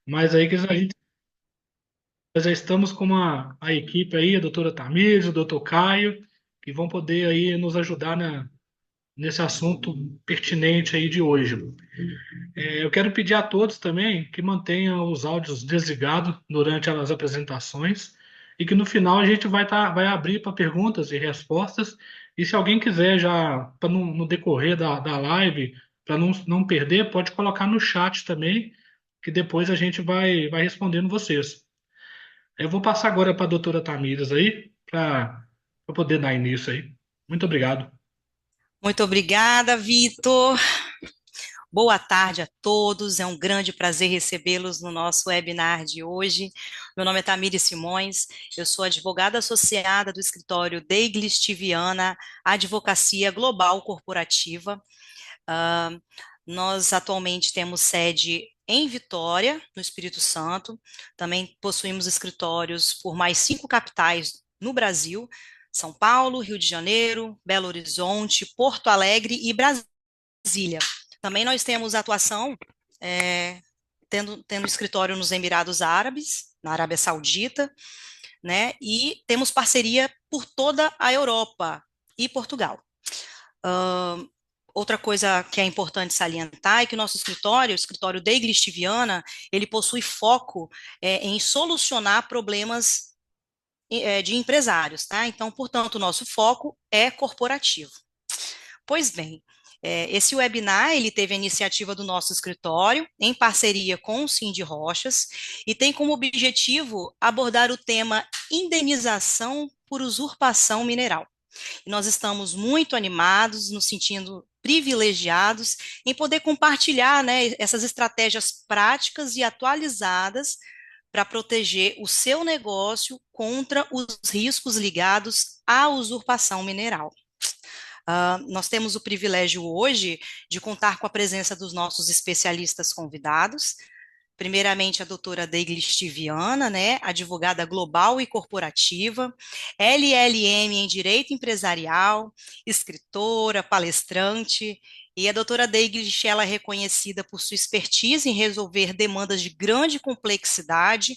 Mas aí que a gente nós já estamos com a equipe aí, a doutora Tamires, o doutor Caio, que vão poder aí nos ajudar nesse assunto pertinente aí de hoje. Eu quero pedir a todos também que mantenham os áudios desligados durante as apresentações e que no final a gente vai abrir para perguntas e respostas. E se alguém quiser já, para no decorrer da live, para não perder, pode colocar no chat também, que depois a gente vai respondendo vocês. Eu vou passar agora para a doutora Tamires aí, para poder dar início aí. Muito obrigado. Muito obrigada, Vitor. Boa tarde a todos. É um grande prazer recebê-los no nosso webinar de hoje. Meu nome é Tamires Simões. Eu sou advogada associada do escritório Deigle Stiviana Advocacia Global Corporativa. Ah, Nós atualmente temos sede em Vitória, no Espírito Santo. Também possuímos escritórios por mais 5 capitais no Brasil: São Paulo, Rio de Janeiro, Belo Horizonte, Porto Alegre e Brasília. Também nós temos atuação, é, tendo escritório nos Emirados Árabes, na Arábia Saudita, né? E temos parceria por toda a Europa e Portugal. Uh, Outra coisa que é importante salientar é que o nosso escritório, o escritório da Igreja Tiviana, ele possui foco em solucionar problemas de empresários, tá? Então, portanto, o nosso foco é corporativo. Pois bem, esse webinar, ele teve a iniciativa do nosso escritório, em parceria com o Cindy Rochas, e tem como objetivo abordar o tema indenização por usurpação mineral. E nós estamos muito animados, nos sentindo privilegiados em poder compartilhar, né, essas estratégias práticas e atualizadas para proteger o seu negócio contra os riscos ligados à usurpação mineral. Nós temos o privilégio hoje de contar com a presença dos nossos especialistas convidados. Primeiramente, a doutora Deiglish Tiviana, né, advogada global e corporativa, LLM em Direito Empresarial, escritora, palestrante, e a doutora Deiglish, ela é reconhecida por sua expertise em resolver demandas de grande complexidade.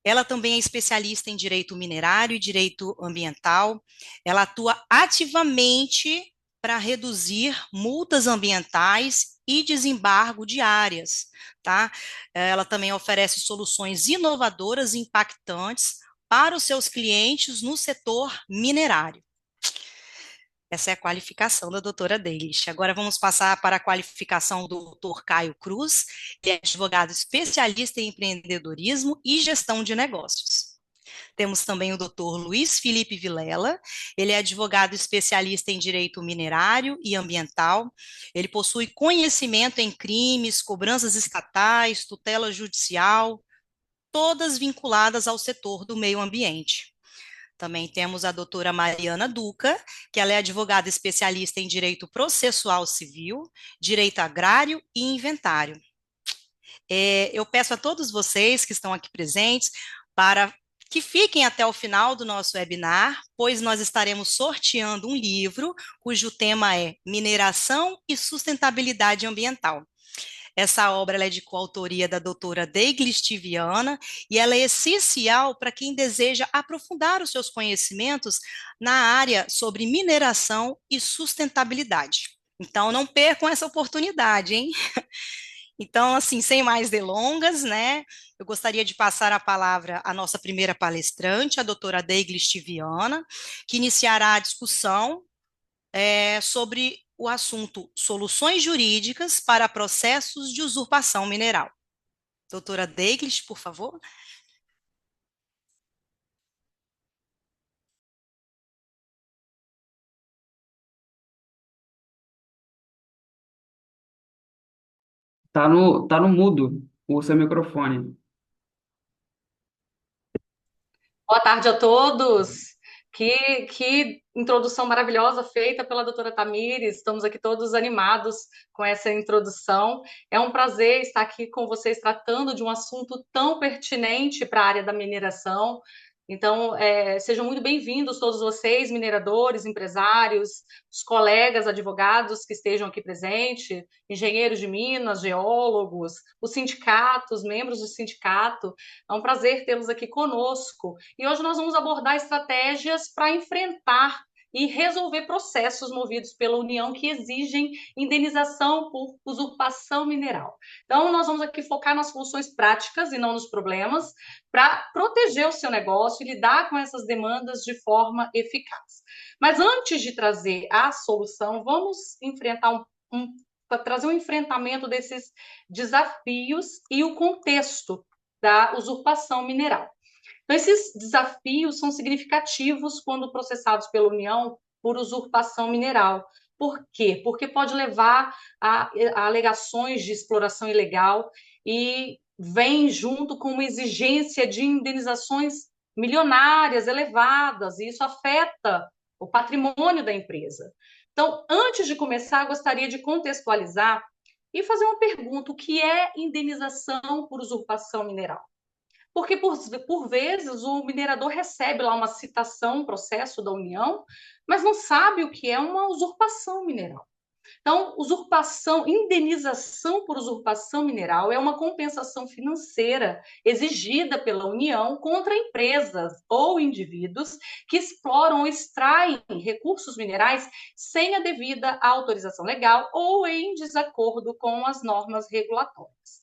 Ela também é especialista em direito minerário e direito ambiental. Ela atua ativamente para reduzir multas ambientais e desembargo de áreas, tá? Ela também oferece soluções inovadoras e impactantes para os seus clientes no setor minerário. Essa é a qualificação da doutora Deilish. Agora vamos passar para a qualificação do doutor Caio Cruz, que é advogado especialista em empreendedorismo e gestão de negócios. Temos também o doutor Luiz Felipe Vilela, ele é advogado especialista em direito minerário e ambiental, ele possui conhecimento em crimes, cobranças estatais, tutela judicial, todas vinculadas ao setor do meio ambiente. Também temos a doutora Mariana Duca, que ela é advogada especialista em direito processual civil, direito agrário e inventário. Eu peço a todos vocês que estão aqui presentes para que fiquem até o final do nosso webinar, pois nós estaremos sorteando um livro cujo tema é Mineração e Sustentabilidade Ambiental. Essa obra ela é de coautoria da doutora Deiglish Tiviana e ela é essencial para quem deseja aprofundar os seus conhecimentos na área sobre mineração e sustentabilidade. Então, não percam essa oportunidade, hein? Então, assim, sem mais delongas, né, eu gostaria de passar a palavra à nossa primeira palestrante, a doutora Deiglish Tiviana, que iniciará a discussão sobre o assunto soluções jurídicas para processos de usurpação mineral. Doutora Deiglish, por favor. Tá no mudo o seu microfone. Boa tarde a todos. Que introdução maravilhosa feita pela doutora Tamires. Estamos aqui todos animados com essa introdução. É um prazer estar aqui com vocês tratando de um assunto tão pertinente para a área da mineração. Então, sejam muito bem-vindos todos vocês, mineradores, empresários, os colegas advogados que estejam aqui presentes, engenheiros de minas, geólogos, os sindicatos, membros do sindicato. É um prazer tê-los aqui conosco. E hoje nós vamos abordar estratégias para enfrentar e resolver processos movidos pela União que exigem indenização por usurpação mineral. Então, nós vamos aqui focar nas soluções práticas e não nos problemas, para proteger o seu negócio e lidar com essas demandas de forma eficaz. Mas antes de trazer a solução, vamos enfrentar trazer um enfrentamento desses desafios e o contexto da usurpação mineral. Então, esses desafios são significativos quando processados pela União por usurpação mineral. Por quê? Porque pode levar a alegações de exploração ilegal e vem junto com uma exigência de indenizações milionárias, elevadas, e isso afeta o patrimônio da empresa. Então, antes de começar, gostaria de contextualizar e fazer uma pergunta: o que é indenização por usurpação mineral? Porque, por vezes, o minerador recebe lá uma citação, um processo da União, mas não sabe o que é uma usurpação mineral. Então, usurpação, indenização por usurpação mineral é uma compensação financeira exigida pela União contra empresas ou indivíduos que exploram ou extraem recursos minerais sem a devida autorização legal ou em desacordo com as normas regulatórias.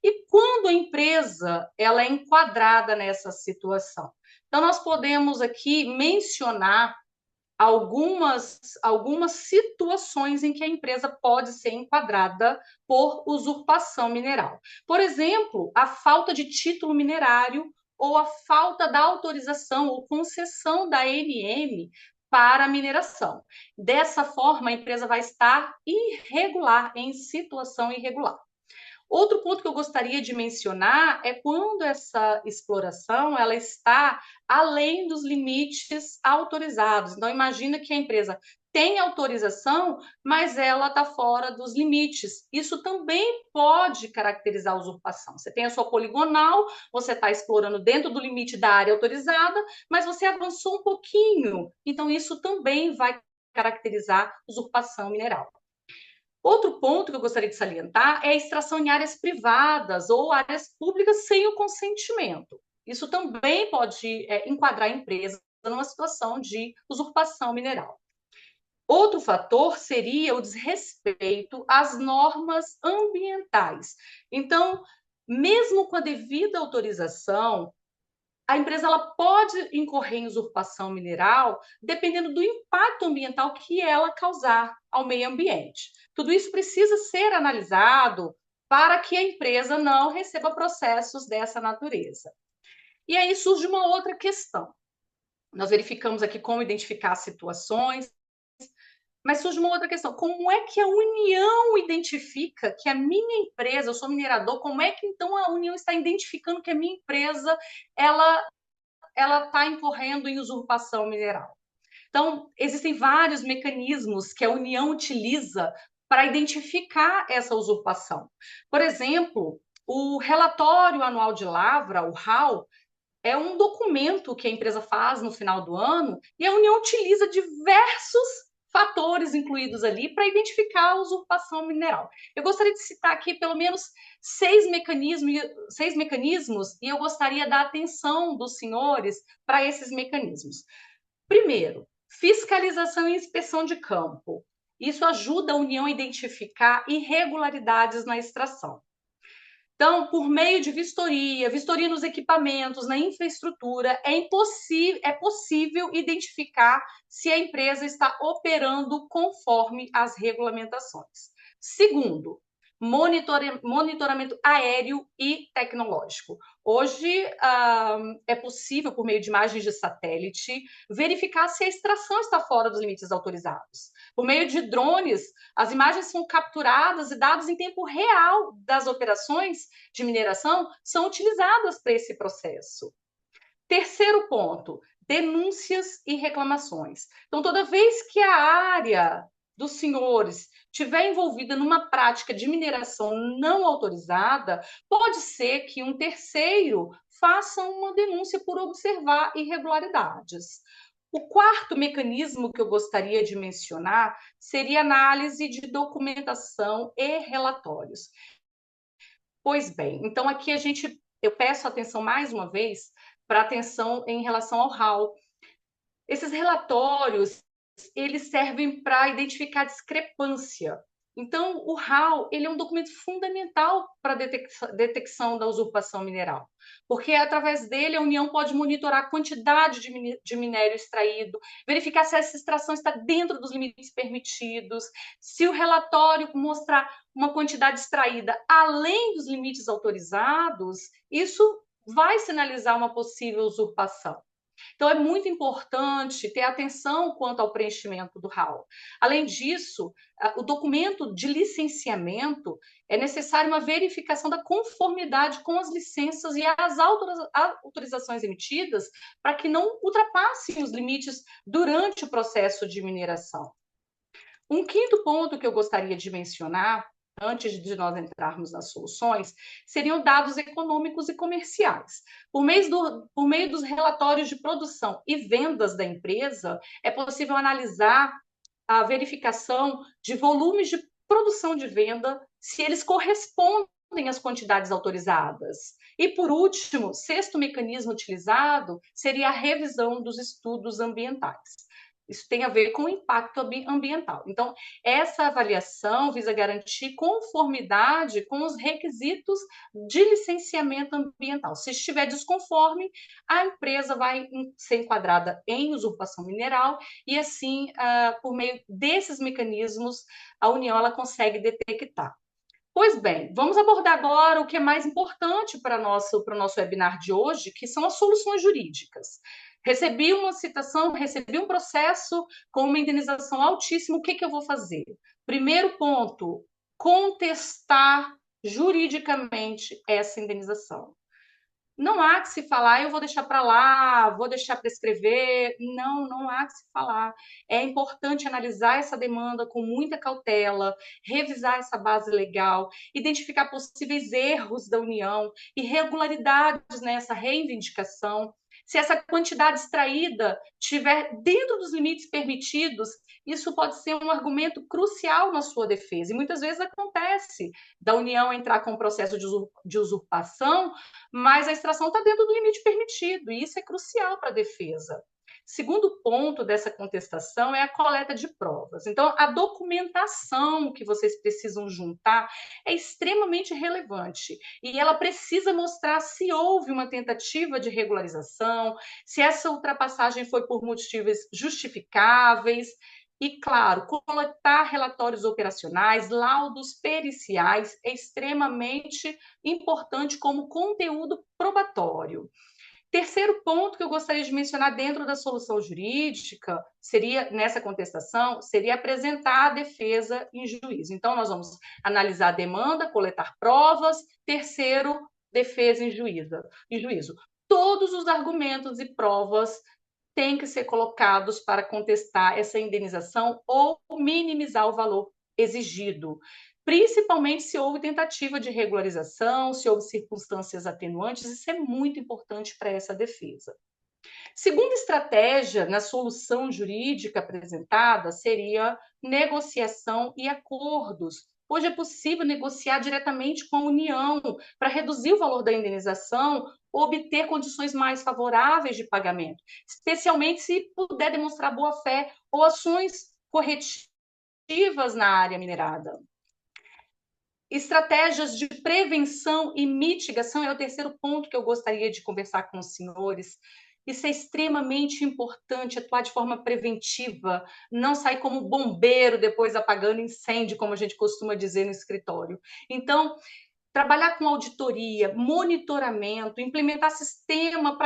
E quando a empresa ela é enquadrada nessa situação? Então, nós podemos aqui mencionar algumas situações em que a empresa pode ser enquadrada por usurpação mineral. Por exemplo, a falta de título minerário ou a falta da autorização ou concessão da ANM para a mineração. Dessa forma, a empresa vai estar irregular, em situação irregular. Outro ponto que eu gostaria de mencionar é quando essa exploração ela está além dos limites autorizados. Então, imagina que a empresa tem autorização, mas ela está fora dos limites. Isso também pode caracterizar a usurpação. Você tem a sua poligonal, você está explorando dentro do limite da área autorizada, mas você avançou um pouquinho. Então, isso também vai caracterizar usurpação mineral. Outro ponto que eu gostaria de salientar é a extração em áreas privadas ou áreas públicas sem o consentimento. Isso também pode enquadrar a empresa numa situação de usurpação mineral. Outro fator seria o desrespeito às normas ambientais. Então, mesmo com a devida autorização, a empresa ela pode incorrer em usurpação mineral dependendo do impacto ambiental que ela causar ao meio ambiente. Tudo isso precisa ser analisado para que a empresa não receba processos dessa natureza. E aí surge uma outra questão. Nós verificamos aqui como identificar situações, mas surge uma outra questão. Como é que a União identifica que a minha empresa, eu sou minerador, como é que então a União está identificando que a minha empresa ela está incorrendo em usurpação mineral? Então, existem vários mecanismos que a União utiliza para identificar essa usurpação. Por exemplo, o relatório anual de lavra, o RAL, é um documento que a empresa faz no final do ano e a União utiliza diversos fatores incluídos ali para identificar a usurpação mineral. Eu gostaria de citar aqui pelo menos seis mecanismos e eu gostaria da atenção dos senhores para esses mecanismos. Primeiro, fiscalização e inspeção de campo. Isso ajuda a União a identificar irregularidades na extração. Então, por meio de vistoria nos equipamentos, na infraestrutura, é possível identificar se a empresa está operando conforme as regulamentações. Segundo, monitoramento aéreo e tecnológico. Hoje, é possível, por meio de imagens de satélite, verificar se a extração está fora dos limites autorizados. Por meio de drones, as imagens são capturadas e dados em tempo real das operações de mineração são utilizadas para esse processo. Terceiro ponto, denúncias e reclamações. Então, toda vez que a área dos senhores estiver envolvida numa prática de mineração não autorizada, pode ser que um terceiro faça uma denúncia por observar irregularidades. O quarto mecanismo que eu gostaria de mencionar seria análise de documentação e relatórios. Pois bem, então aqui eu peço atenção mais uma vez para atenção em relação ao RAL. Esses relatórios, eles servem para identificar discrepância. Então, o RAL, ele é um documento fundamental para a detecção da usurpação mineral, porque através dele a União pode monitorar a quantidade de minério extraído, verificar se essa extração está dentro dos limites permitidos, se o relatório mostrar uma quantidade extraída além dos limites autorizados, isso vai sinalizar uma possível usurpação. Então, é muito importante ter atenção quanto ao preenchimento do RAL. Além disso, o documento de licenciamento é necessário uma verificação da conformidade com as licenças e as autorizações emitidas para que não ultrapassem os limites durante o processo de mineração. Um quinto ponto que eu gostaria de mencionar, antes de nós entrarmos nas soluções, seriam dados econômicos e comerciais. Por meio dos relatórios de produção e vendas da empresa, é possível analisar a verificação de volumes de produção de venda, se eles correspondem às quantidades autorizadas. E, por último, sexto mecanismo utilizado seria a revisão dos estudos ambientais. Isso tem a ver com o impacto ambiental. Então, essa avaliação visa garantir conformidade com os requisitos de licenciamento ambiental. Se estiver desconforme, a empresa vai ser enquadrada em usurpação mineral e, assim, por meio desses mecanismos, a União ela consegue detectar. Pois bem, vamos abordar agora o que é mais importante para o nosso webinar de hoje, que são as soluções jurídicas. Recebi uma citação, recebi um processo com uma indenização altíssima, o que eu vou fazer? Primeiro ponto, contestar juridicamente essa indenização. Não há que se falar, eu vou deixar para lá, vou deixar prescrever. Não há que se falar. É importante analisar essa demanda com muita cautela, revisar essa base legal, identificar possíveis erros da União, irregularidades nessa reivindicação. Se essa quantidade extraída estiver dentro dos limites permitidos, isso pode ser um argumento crucial na sua defesa. E muitas vezes acontece da União entrar com um processo de usurpação, mas a extração está dentro do limite permitido, e isso é crucial para a defesa. Segundo ponto dessa contestação é a coleta de provas. Então, a documentação que vocês precisam juntar é extremamente relevante e ela precisa mostrar se houve uma tentativa de regularização, se essa ultrapassagem foi por motivos justificáveis. E, claro, coletar relatórios operacionais, laudos periciais é extremamente importante como conteúdo probatório. Terceiro ponto que eu gostaria de mencionar dentro da solução jurídica, nessa contestação, seria apresentar a defesa em juízo. Então, nós vamos analisar a demanda, coletar provas. Terceiro, defesa em juízo. Todos os argumentos e provas têm que ser colocados para contestar essa indenização ou minimizar o valor exigido, principalmente se houve tentativa de regularização, se houve circunstâncias atenuantes, isso é muito importante para essa defesa. Segunda estratégia na solução jurídica apresentada seria negociação e acordos. Hoje é possível negociar diretamente com a União para reduzir o valor da indenização ou obter condições mais favoráveis de pagamento, especialmente se puder demonstrar boa-fé ou ações corretivas na área minerada. Estratégias de prevenção e mitigação é o terceiro ponto que eu gostaria de conversar com os senhores. Isso é extremamente importante, atuar de forma preventiva, não sair como bombeiro depois apagando incêndio, como a gente costuma dizer no escritório. Então, trabalhar com auditoria, monitoramento, implementar sistema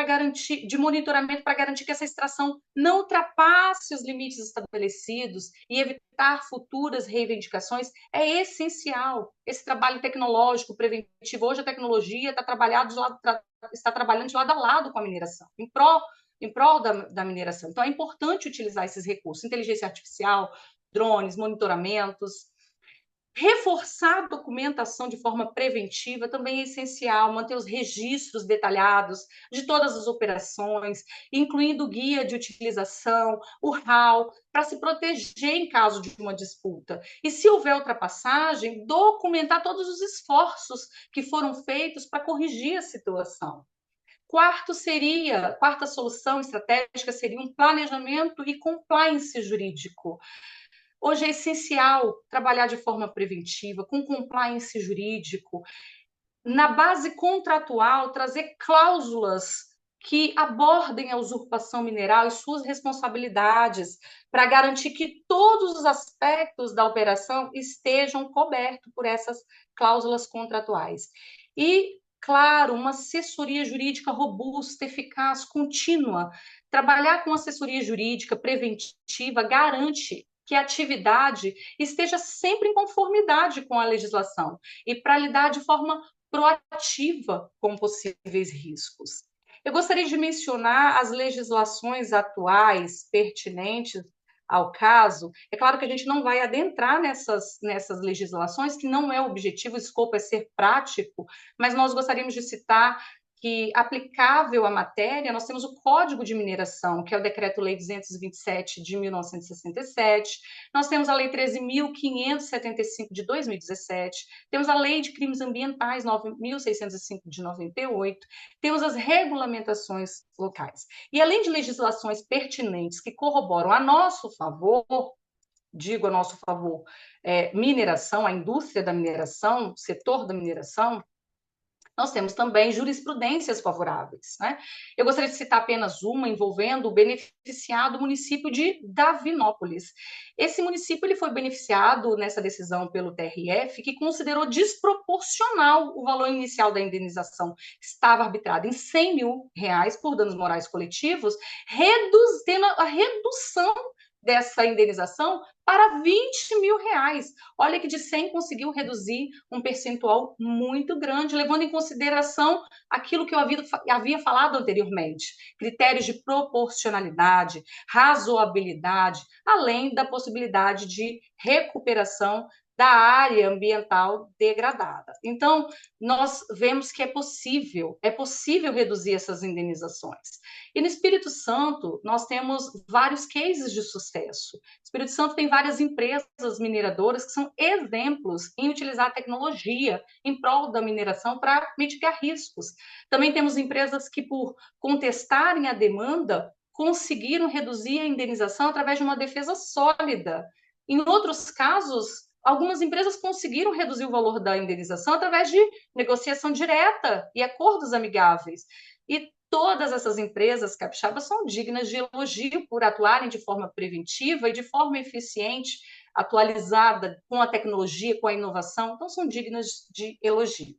de monitoramento para garantir que essa extração não ultrapasse os limites estabelecidos e evitar futuras reivindicações é essencial. Esse trabalho tecnológico preventivo, hoje a tecnologia está trabalhando de lado a lado com a mineração, em prol da mineração. Então, é importante utilizar esses recursos, inteligência artificial, drones, monitoramentos. Reforçar a documentação de forma preventiva também é essencial, manter os registros detalhados de todas as operações, incluindo o guia de utilização, o RAL, para se proteger em caso de uma disputa. E se houver ultrapassagem, documentar todos os esforços que foram feitos para corrigir a situação. Quarta solução estratégica seria um planejamento e compliance jurídico. Hoje é essencial trabalhar de forma preventiva, com compliance jurídico, na base contratual, trazer cláusulas que abordem a usurpação mineral e suas responsabilidades, para garantir que todos os aspectos da operação estejam cobertos por essas cláusulas contratuais. E, claro, uma assessoria jurídica robusta, eficaz, contínua. Trabalhar com assessoria jurídica preventiva garante que a atividade esteja sempre em conformidade com a legislação e para lidar de forma proativa com possíveis riscos. Eu gostaria de mencionar as legislações atuais pertinentes ao caso. É claro que a gente não vai adentrar nessas legislações, que não é o objetivo, o escopo é ser prático, mas nós gostaríamos de citar que, aplicável à matéria, nós temos o Código de Mineração, que é o Decreto-Lei 227 de 1967, nós temos a Lei 13.575 de 2017, temos a Lei de Crimes Ambientais 9.605 de 98, temos as regulamentações locais. E além de legislações pertinentes que corroboram a nosso favor, digo a nosso favor, mineração, a indústria da mineração, setor da mineração, nós temos também jurisprudências favoráveis, né? Eu gostaria de citar apenas uma envolvendo o beneficiado município de Davinópolis. Esse município ele foi beneficiado nessa decisão pelo TRF, que considerou desproporcional o valor inicial da indenização, que estava arbitrado em R$ 100.000 por danos morais coletivos, tendo a redução dessa indenização para R$ 20.000. Olha que de 100 conseguiu reduzir um percentual muito grande, levando em consideração aquilo que eu havia falado anteriormente, critérios de proporcionalidade, razoabilidade, além da possibilidade de recuperação da área ambiental degradada. Então, nós vemos que é possível reduzir essas indenizações. E no Espírito Santo, nós temos vários cases de sucesso. O Espírito Santo tem várias empresas mineradoras que são exemplos em utilizar a tecnologia em prol da mineração para mitigar riscos. Também temos empresas que, por contestarem a demanda, conseguiram reduzir a indenização através de uma defesa sólida. Em outros casos, algumas empresas conseguiram reduzir o valor da indenização através de negociação direta e acordos amigáveis. E todas essas empresas capixabas são dignas de elogio por atuarem de forma preventiva e de forma eficiente, atualizada com a tecnologia, com a inovação, então são dignas de elogio.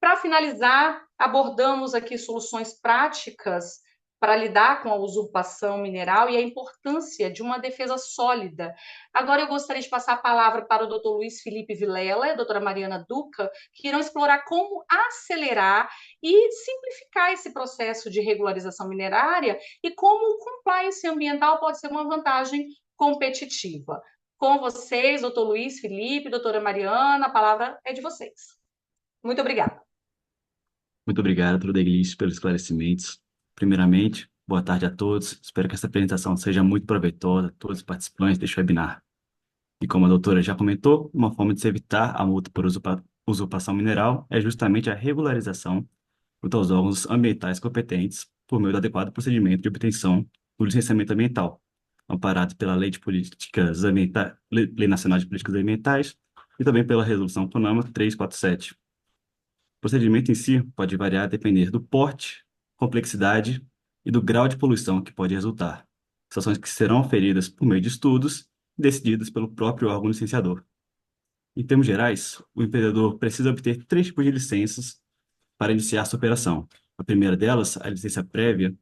Para finalizar, abordamos aqui soluções práticas para lidar com a usurpação mineral e a importância de uma defesa sólida. Agora eu gostaria de passar a palavra para o Dr. Luiz Felipe Vilela e a doutora Mariana Duca, que irão explorar como acelerar e simplificar esse processo de regularização minerária e como o compliance ambiental pode ser uma vantagem competitiva. Com vocês, doutor Luiz Felipe, doutora Mariana, a palavra é de vocês. Muito obrigada. Muito obrigado, doutor Deglish, pelos esclarecimentos. Primeiramente, boa tarde a todos. Espero que essa apresentação seja muito proveitosa a todos os participantes deste webinar. E como a doutora já comentou, uma forma de se evitar a multa por usurpação mineral é justamente a regularização junto aos órgãos ambientais competentes por meio do adequado procedimento de obtenção do licenciamento ambiental, amparado pela Lei de Políticas Ambientais, Lei Nacional de Políticas Ambientais e também pela Resolução CONAMA 347. O procedimento em si pode variar a depender do porte, complexidade e do grau de poluição que pode resultar. Situações que serão oferidas por meio de estudos decididas pelo próprio órgão licenciador. Em termos gerais, o empreendedor precisa obter 3 tipos de licenças para iniciar sua operação. A primeira delas, a licença prévia,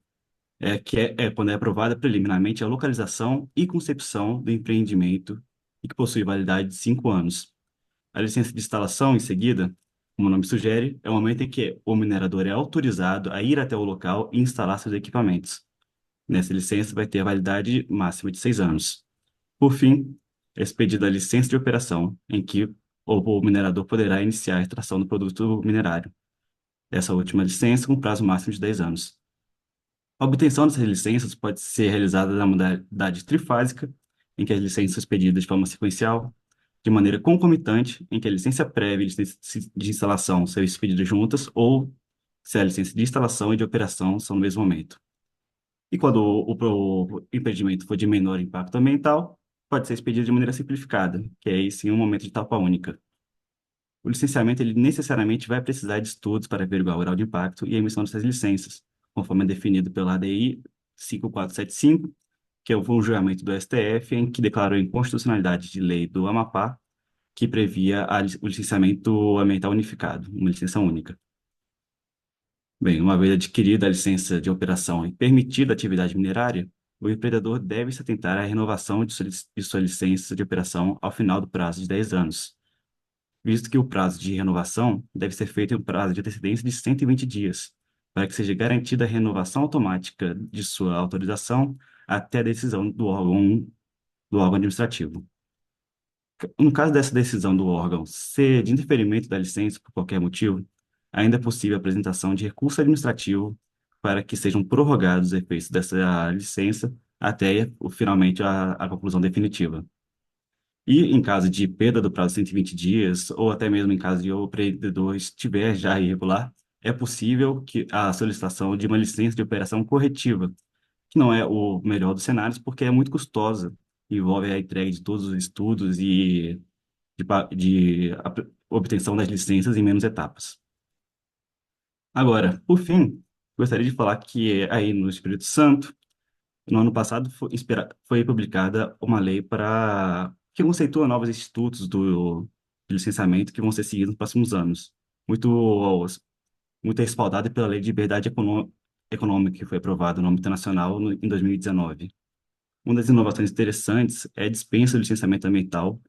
quando é aprovada preliminarmente a localização e concepção do empreendimento e que possui validade de 5 anos. A licença de instalação, em seguida, como o nome sugere, é o momento em que o minerador é autorizado a ir até o local e instalar seus equipamentos. Nessa licença vai ter a validade máxima de 6 anos. Por fim, expedida a licença de operação, em que o minerador poderá iniciar a extração do produto minerário. Essa última licença com prazo máximo de 10 anos. A obtenção dessas licenças pode ser realizada na modalidade trifásica, em que as licenças são expedidas de forma sequencial, de maneira concomitante, em que a licença prévia e a licença de instalação são expedidas juntas, ou se a licença de instalação e de operação são no mesmo momento. E quando o empreendimento for de menor impacto ambiental, pode ser expedido de maneira simplificada, que é aí sim um momento de etapa única. O licenciamento ele necessariamente vai precisar de estudos para averiguar o grau de impacto e a emissão dessas licenças, conforme é definido pela ADI 5475, que foi um julgamento do STF em que declarou a inconstitucionalidade de lei do Amapá, que previa o licenciamento ambiental unificado, uma licença única. Bem, uma vez adquirida a licença de operação e permitida a atividade minerária, o empreendedor deve se atentar à renovação de sua licença de operação ao final do prazo de 10 anos, visto que o prazo de renovação deve ser feito em um prazo de antecedência de 120 dias, para que seja garantida a renovação automática de sua autorização até a decisão do órgão administrativo. No caso dessa decisão do órgão ser de indeferimento da licença por qualquer motivo, ainda é possível a apresentação de recurso administrativo para que sejam prorrogados os efeitos dessa licença até finalmente a conclusão definitiva. E em caso de perda do prazo de 120 dias, ou até mesmo em caso de o empreendedor estiver já irregular, é possível que a solicitação de uma licença de operação corretiva, que não é o melhor dos cenários, porque é muito custosa, envolve a entrega de todos os estudos e obtenção das licenças em menos etapas. Agora, por fim, gostaria de falar que aí no Espírito Santo, no ano passado foi publicada uma lei que conceitua novos institutos de licenciamento que vão ser seguidos nos próximos anos. Muito respaldada pela Lei de Liberdade Econômica, que foi aprovada no âmbito nacional em 2019. Uma das inovações interessantes é a dispensa do licenciamento ambiental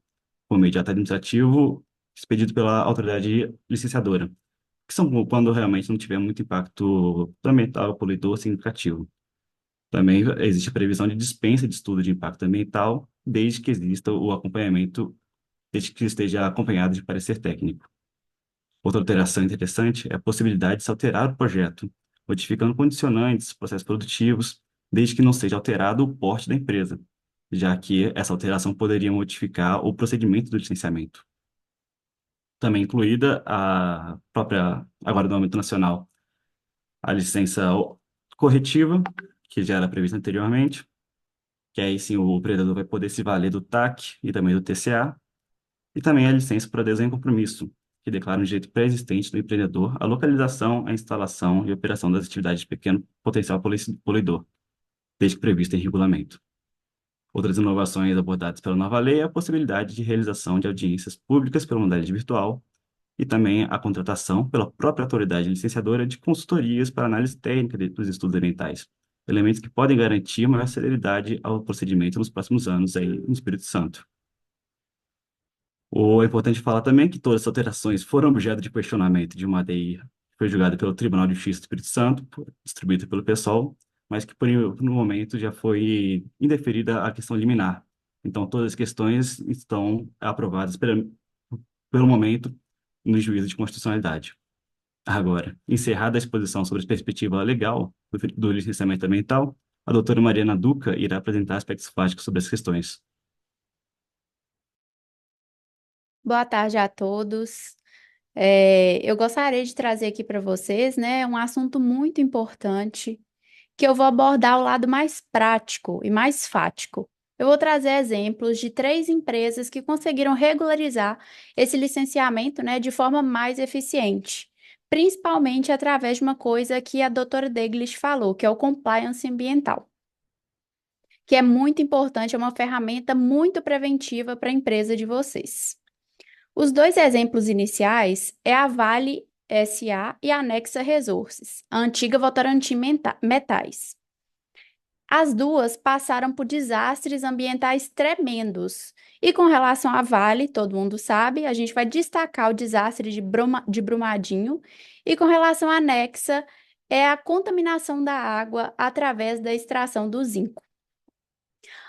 por meio de ato administrativo expedido pela autoridade licenciadora, que são quando realmente não tiver muito impacto ambiental ou poluidor significativo. Também existe a previsão de dispensa de estudo de impacto ambiental, desde que exista o acompanhamento, desde que esteja acompanhado de parecer técnico. Outra alteração interessante é a possibilidade de se alterar o projeto, modificando condicionantes, processos produtivos, desde que não seja alterado o porte da empresa, já que essa alteração poderia modificar o procedimento do licenciamento. Também incluída a própria, agora no âmbito nacional, a licença corretiva, que já era prevista anteriormente, que aí sim o empreendedor vai poder se valer do TAC e também do TCA, e também a licença para desenho e compromisso, que declara um direito pré-existente do empreendedor a localização, a instalação e operação das atividades de pequeno potencial poluidor, desde que prevista em regulamento. Outras inovações abordadas pela nova lei é a possibilidade de realização de audiências públicas pela modalidade virtual e também a contratação pela própria autoridade licenciadora de consultorias para análise técnica dos estudos ambientais, elementos que podem garantir maior celeridade ao procedimento nos próximos anos aí no Espírito Santo. É importante falar também que todas as alterações foram objeto de questionamento de uma ADI que foi julgada pelo Tribunal de Justiça do Espírito Santo, distribuída pelo PSOL, mas que no momento já foi indeferida a questão liminar. Então, todas as questões estão aprovadas pelo momento no juízo de constitucionalidade. Agora, encerrada a exposição sobre a perspectiva legal do licenciamento ambiental, a doutora Mariana Duca irá apresentar aspectos fáticos sobre as questões. Boa tarde a todos. Eu gostaria de trazer aqui para vocês, né, um assunto muito importante, que eu vou abordar o lado mais prático e mais fático. Eu vou trazer exemplos de 3 empresas que conseguiram regularizar esse licenciamento, né, de forma mais eficiente, principalmente através de uma coisa que a doutora Deglish falou, que é o compliance ambiental, que é muito importante, é uma ferramenta muito preventiva para a empresa de vocês. Os 2 exemplos iniciais é a Vale SA e a Nexa Resources, a antiga Votorantim Metais. As duas passaram por desastres ambientais tremendos. E com relação à Vale, todo mundo sabe, a gente vai destacar o desastre de Brumadinho. E com relação à Nexa, é a contaminação da água através da extração do zinco.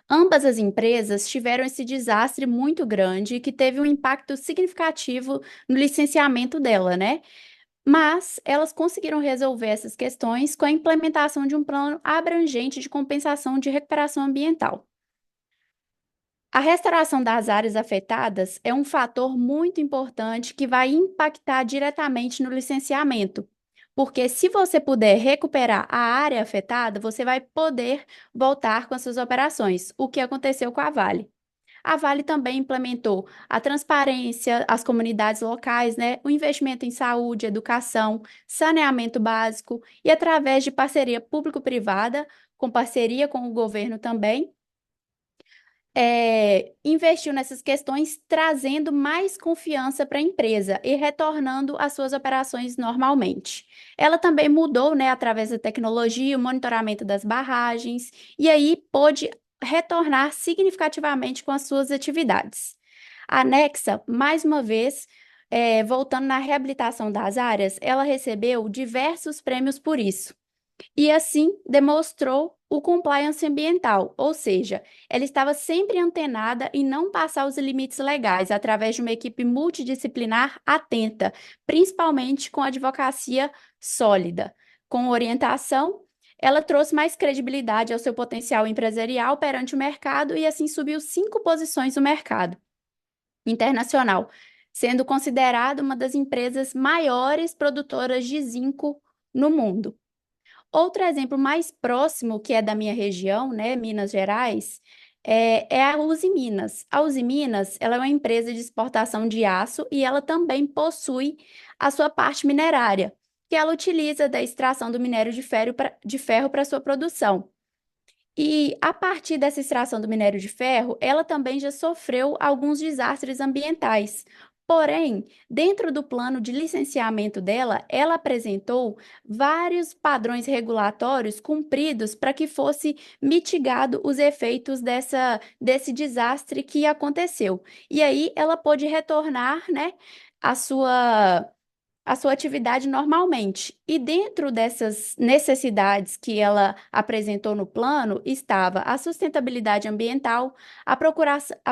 Ambas as empresas tiveram esse desastre muito grande que teve um impacto significativo no licenciamento dela, né? Mas elas conseguiram resolver essas questões com a implementação de um plano abrangente de compensação de recuperação ambiental. A restauração das áreas afetadas é um fator muito importante que vai impactar diretamente no licenciamento, porque se você puder recuperar a área afetada, você vai poder voltar com as suas operações, o que aconteceu com a Vale. A Vale também implementou a transparência, as comunidades locais, né, o investimento em saúde, educação, saneamento básico e através de parceria público-privada, com parceria com o governo também, investiu nessas questões, trazendo mais confiança para a empresa e retornando às suas operações normalmente. Ela também mudou, né, através da tecnologia, o monitoramento das barragens, e aí pôde retornar significativamente com as suas atividades. A Nexa, mais uma vez, voltando na reabilitação das áreas, ela recebeu diversos prêmios por isso. E assim demonstrou o compliance ambiental, ou seja, ela estava sempre antenada em não passar os limites legais através de uma equipe multidisciplinar atenta, principalmente com advocacia sólida. Com orientação, ela trouxe mais credibilidade ao seu potencial empresarial perante o mercado e assim subiu 5 posições no mercado internacional, sendo considerada uma das empresas maiores produtoras de zinco no mundo. Outro exemplo mais próximo, que é da minha região, né, Minas Gerais, é a Uzi Minas. A Uzi Minas, ela é uma empresa de exportação de aço e ela também possui a sua parte minerária, que ela utiliza da extração do minério de ferro para sua produção. E a partir dessa extração do minério de ferro, ela também já sofreu alguns desastres ambientais. Porém, dentro do plano de licenciamento dela, ela apresentou vários padrões regulatórios cumpridos para que fosse mitigado os efeitos desse desastre que aconteceu. E aí ela pôde retornar, né, a sua atividade normalmente. E dentro dessas necessidades que ela apresentou no plano, estava a sustentabilidade ambiental, a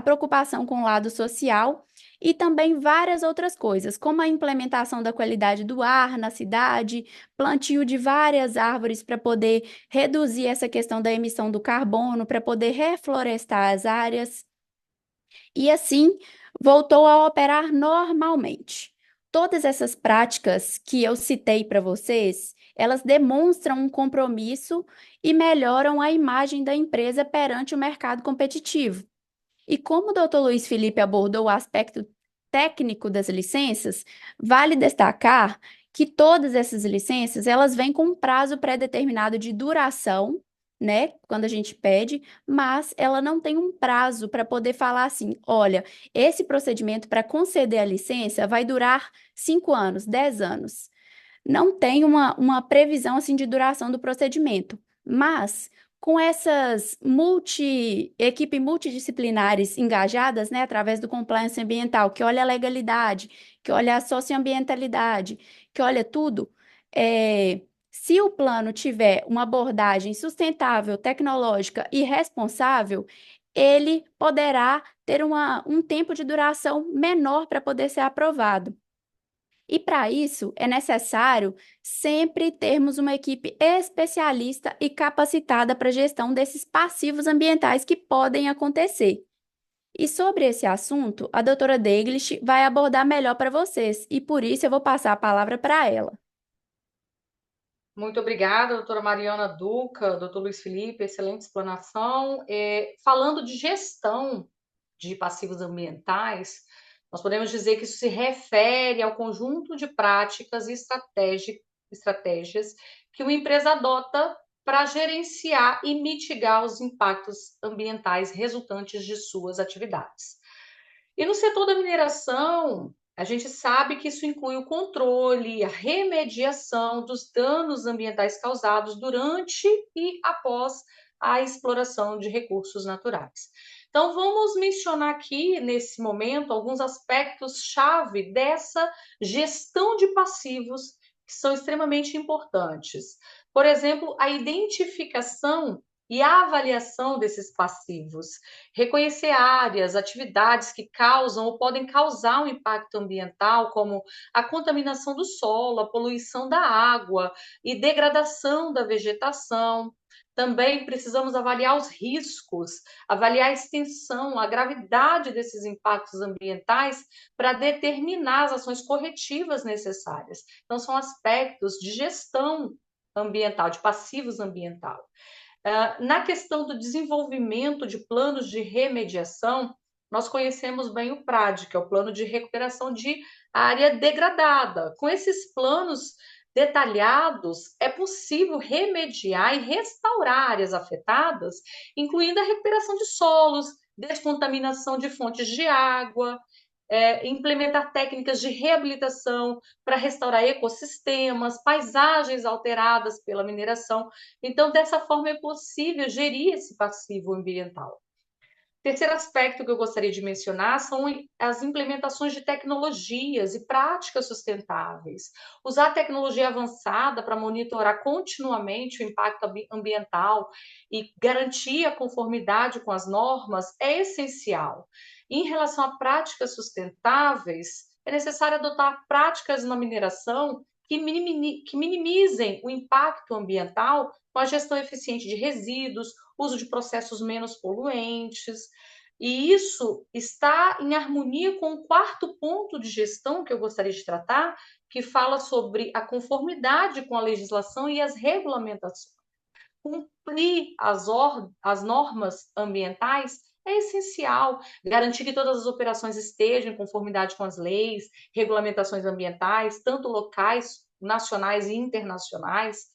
preocupação com o lado social e também várias outras coisas, como a implementação da qualidade do ar na cidade, plantio de várias árvores para poder reduzir essa questão da emissão do carbono, para poder reflorestar as áreas. E assim voltou a operar normalmente. Todas essas práticas que eu citei para vocês, elas demonstram um compromisso e melhoram a imagem da empresa perante o mercado competitivo. E como o Dr. Luiz Felipe abordou o aspecto técnico das licenças, vale destacar que todas essas licenças, elas vêm com um prazo pré-determinado de duração, né, quando a gente pede, mas ela não tem um prazo para poder falar assim, olha, esse procedimento para conceder a licença vai durar 5 anos, 10 anos. Não tem uma previsão assim de duração do procedimento, mas com essas equipes multidisciplinares engajadas, né, através do compliance ambiental, que olha a legalidade, que olha a socioambientalidade, que olha tudo, se o plano tiver uma abordagem sustentável, tecnológica e responsável, ele poderá ter um tempo de duração menor para poder ser aprovado. E para isso é necessário sempre termos uma equipe especialista e capacitada para a gestão desses passivos ambientais que podem acontecer. E sobre esse assunto, a doutora Deglish vai abordar melhor para vocês, e por isso eu vou passar a palavra para ela. Muito obrigada, doutora Mariana Duca, doutor Luiz Felipe, excelente explanação. Falando de gestão de passivos ambientais, nós podemos dizer que isso se refere ao conjunto de práticas e estratégias que uma empresa adota para gerenciar e mitigar os impactos ambientais resultantes de suas atividades. E no setor da mineração, a gente sabe que isso inclui o controle e a remediação dos danos ambientais causados durante e após a exploração de recursos naturais. Então, vamos mencionar aqui, nesse momento, alguns aspectos-chave dessa gestão de passivos que são extremamente importantes. Por exemplo, a identificação e a avaliação desses passivos, reconhecer áreas, atividades que causam ou podem causar um impacto ambiental, como a contaminação do solo, a poluição da água e degradação da vegetação. Também precisamos avaliar os riscos, avaliar a extensão, a gravidade desses impactos ambientais para determinar as ações corretivas necessárias. Então, são aspectos de gestão ambiental, de passivos ambiental. Na questão do desenvolvimento de planos de remediação, nós conhecemos bem o PRAD, que é o Plano de Recuperação de Área Degradada. Com esses planos detalhados, é possível remediar e restaurar áreas afetadas, incluindo a recuperação de solos, descontaminação de fontes de água, implementar técnicas de reabilitação para restaurar ecossistemas, paisagens alteradas pela mineração. Então, dessa forma, é possível gerir esse passivo ambiental. Terceiro aspecto que eu gostaria de mencionar são as implementações de tecnologias e práticas sustentáveis. Usar tecnologia avançada para monitorar continuamente o impacto ambiental e garantir a conformidade com as normas é essencial. Em relação a práticas sustentáveis, é necessário adotar práticas na mineração que minimizem o impacto ambiental com a gestão eficiente de resíduos, uso de processos menos poluentes. E isso está em harmonia com o quarto ponto de gestão que eu gostaria de tratar, que fala sobre a conformidade com a legislação e as regulamentações. Cumprir as normas ambientais é essencial, garantir que todas as operações estejam em conformidade com as leis, regulamentações ambientais, tanto locais, nacionais e internacionais,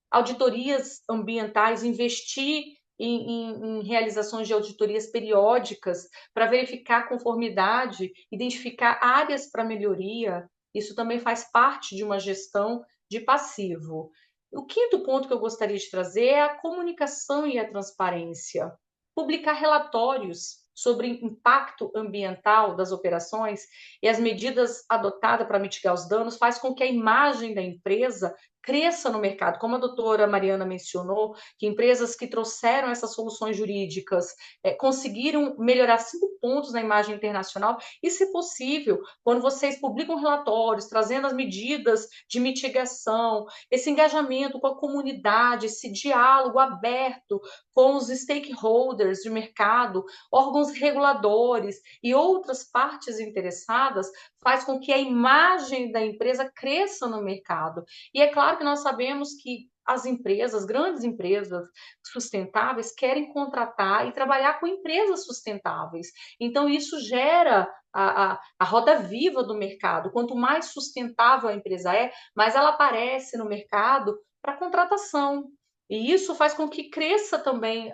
auditorias ambientais, investir em realizações de auditorias periódicas para verificar a conformidade, identificar áreas para melhoria. Isso também faz parte de uma gestão de passivo. O quinto ponto que eu gostaria de trazer é a comunicação e a transparência. Publicar relatórios sobre o impacto ambiental das operações e as medidas adotadas para mitigar os danos faz com que a imagem da empresa cresça no mercado. Como a doutora Mariana mencionou, que empresas que trouxeram essas soluções jurídicas conseguiram melhorar 5 pontos na imagem internacional. E, se possível, quando vocês publicam relatórios, trazendo as medidas de mitigação, esse engajamento com a comunidade, esse diálogo aberto com os stakeholders de mercado, órgãos reguladores e outras partes interessadas, faz com que a imagem da empresa cresça no mercado. E é claro que nós sabemos que as empresas, grandes empresas sustentáveis, querem contratar e trabalhar com empresas sustentáveis. Então, isso gera a roda viva do mercado. Quanto mais sustentável a empresa é, mais ela aparece no mercado para contratação. E isso faz com que cresça também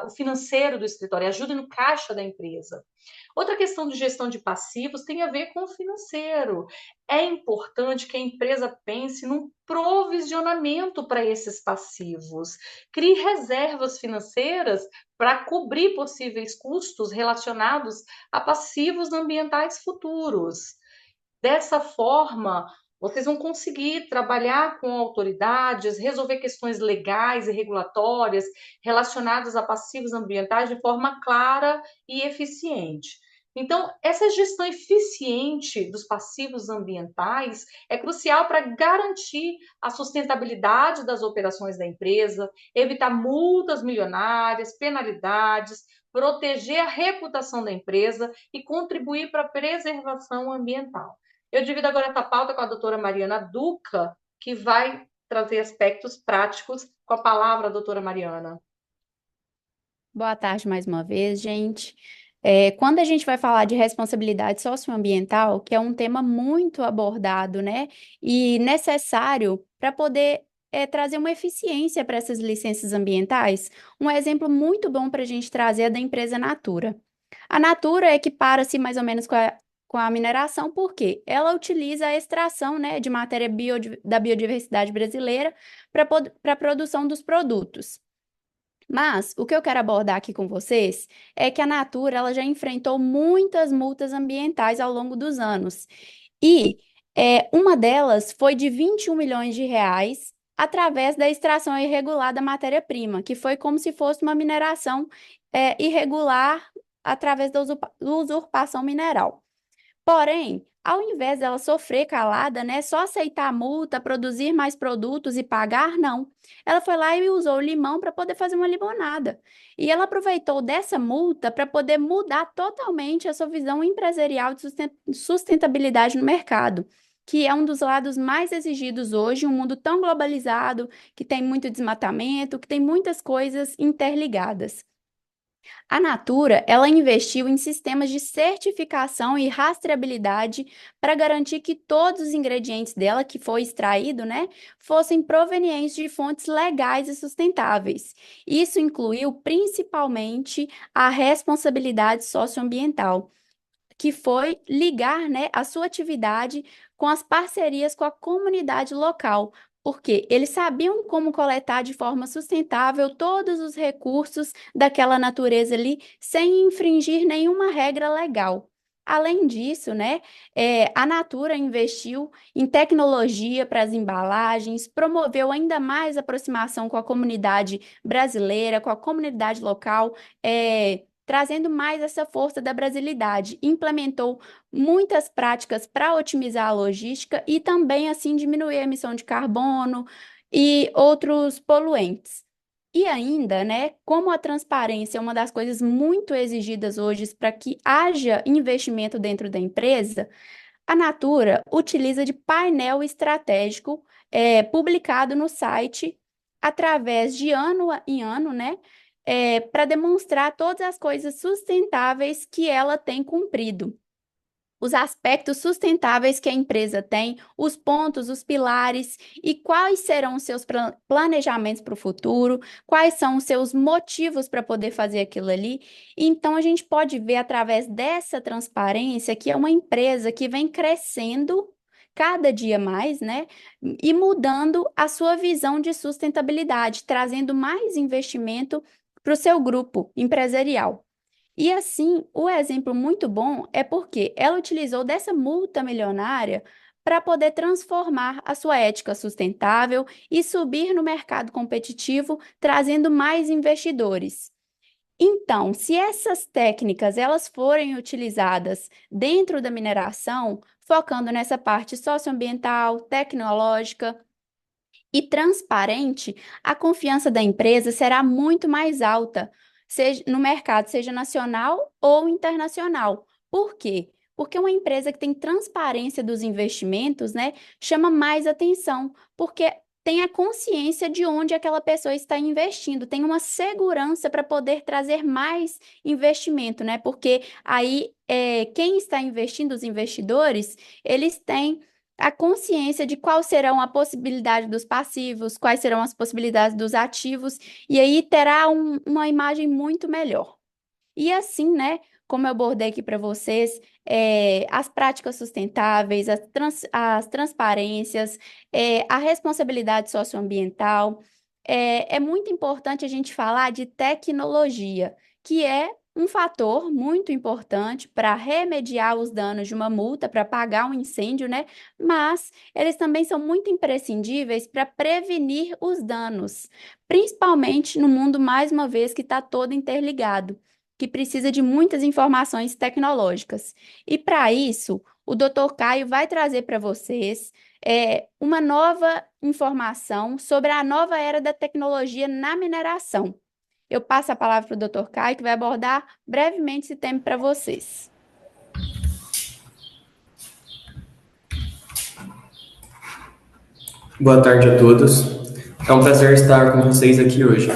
o financeiro do escritório, ajude no caixa da empresa. Outra questão de gestão de passivos tem a ver com o financeiro. É importante que a empresa pense num provisionamento para esses passivos. Crie reservas financeiras para cobrir possíveis custos relacionados a passivos ambientais futuros. Dessa forma, vocês vão conseguir trabalhar com autoridades, resolver questões legais e regulatórias relacionadas a passivos ambientais de forma clara e eficiente. Então, essa gestão eficiente dos passivos ambientais é crucial para garantir a sustentabilidade das operações da empresa, evitar multas milionárias, penalidades, proteger a reputação da empresa e contribuir para a preservação ambiental. Eu divido agora essa pauta com a doutora Mariana Duca, que vai trazer aspectos práticos. Com a palavra, doutora Mariana. Boa tarde mais uma vez, gente. Quando a gente vai falar de responsabilidade socioambiental, que é um tema muito abordado, né, e necessário para poder trazer uma eficiência para essas licenças ambientais, um exemplo muito bom para a gente trazer é da empresa Natura. A Natura equipara-se mais ou menos com a mineração, porque ela utiliza a extração, né, de matéria da biodiversidade brasileira para a produção dos produtos. Mas o que eu quero abordar aqui com vocês é que a Natura ela já enfrentou muitas multas ambientais ao longo dos anos. E uma delas foi de 21 milhões de reais através da extração irregular da matéria-prima, que foi como se fosse uma mineração irregular através da usurpação mineral. Porém, ao invés dela sofrer calada, né, só aceitar a multa, produzir mais produtos e pagar, não. Ela foi lá e usou o limão para poder fazer uma limonada. E ela aproveitou dessa multa para poder mudar totalmente a sua visão empresarial de sustentabilidade no mercado, que é um dos lados mais exigidos hoje, um mundo tão globalizado, que tem muito desmatamento, que tem muitas coisas interligadas. A Natura, ela investiu em sistemas de certificação e rastreabilidade para garantir que todos os ingredientes dela que foi extraído, né, fossem provenientes de fontes legais e sustentáveis. Isso incluiu principalmente a responsabilidade socioambiental, que foi ligar, né, a sua atividade com as parcerias com a comunidade local, porque eles sabiam como coletar de forma sustentável todos os recursos daquela natureza ali, sem infringir nenhuma regra legal. Além disso, né, a Natura investiu em tecnologia para as embalagens, promoveu ainda mais a aproximação com a comunidade brasileira, com a comunidade local, trazendo mais essa força da brasilidade. Implementou muitas práticas para otimizar a logística e também, assim, diminuir a emissão de carbono e outros poluentes. E ainda, né, como a transparência é uma das coisas muito exigidas hoje para que haja investimento dentro da empresa, a Natura utiliza de painel estratégico publicado no site através de ano em ano, né, para demonstrar todas as coisas sustentáveis que ela tem cumprido. Os aspectos sustentáveis que a empresa tem, os pontos, os pilares e quais serão os seus planejamentos para o futuro, quais são os seus motivos para poder fazer aquilo ali. Então, a gente pode ver através dessa transparência que é uma empresa que vem crescendo cada dia mais, né? E mudando a sua visão de sustentabilidade, trazendo mais investimento para o seu grupo empresarial. E assim, o exemplo muito bom é porque ela utilizou dessa multa milionária para poder transformar a sua ética sustentável e subir no mercado competitivo, trazendo mais investidores. Então, se essas técnicas elas forem utilizadas dentro da mineração, focando nessa parte socioambiental, tecnológica, e transparente, a confiança da empresa será muito mais alta, seja no mercado, seja nacional ou internacional. Por quê? Porque uma empresa que tem transparência dos investimentos, né, chama mais atenção, porque tem a consciência de onde aquela pessoa está investindo, tem uma segurança para poder trazer mais investimento, né? Porque aí quem está investindo, os investidores, eles têm a consciência de quais serão a possibilidade dos passivos, quais serão as possibilidades dos ativos, e aí terá uma imagem muito melhor. E assim, né, como eu abordei aqui para vocês, as práticas sustentáveis, as transparências, a responsabilidade socioambiental, é muito importante a gente falar de tecnologia, que é um fator muito importante para remediar os danos de uma multa, para pagar um incêndio, né? Mas eles também são muito imprescindíveis para prevenir os danos, principalmente no mundo, mais uma vez, que está todo interligado, que precisa de muitas informações tecnológicas. E para isso, o Dr. Caio vai trazer para vocês uma nova informação sobre a nova era da tecnologia na mineração. Eu passo a palavra para o Dr. Caio, que vai abordar brevemente esse tema para vocês. Boa tarde a todos. É um prazer estar com vocês aqui hoje.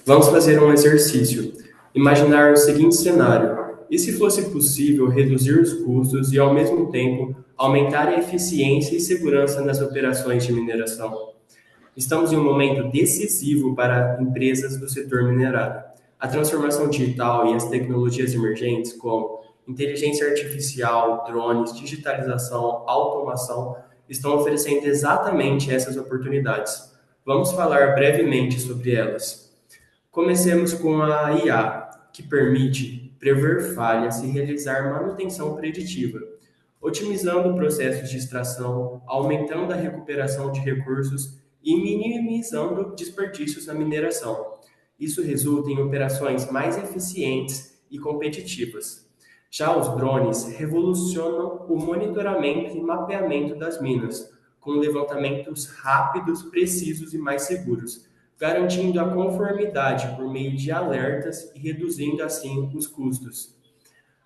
Vamos fazer um exercício. Imaginar o seguinte cenário: e se fosse possível reduzir os custos e, ao mesmo tempo, aumentar a eficiência e segurança nas operações de mineração? Estamos em um momento decisivo para empresas do setor minerário. A transformação digital e as tecnologias emergentes, como inteligência artificial, drones, digitalização, automação, estão oferecendo exatamente essas oportunidades. Vamos falar brevemente sobre elas. Comecemos com a IA, que permite prever falhas e realizar manutenção preditiva, otimizando processos de extração, aumentando a recuperação de recursos e minimizando desperdícios na mineração. Isso resulta em operações mais eficientes e competitivas. Já os drones revolucionam o monitoramento e mapeamento das minas, com levantamentos rápidos, precisos e mais seguros, garantindo a conformidade por meio de alertas e reduzindo assim os custos.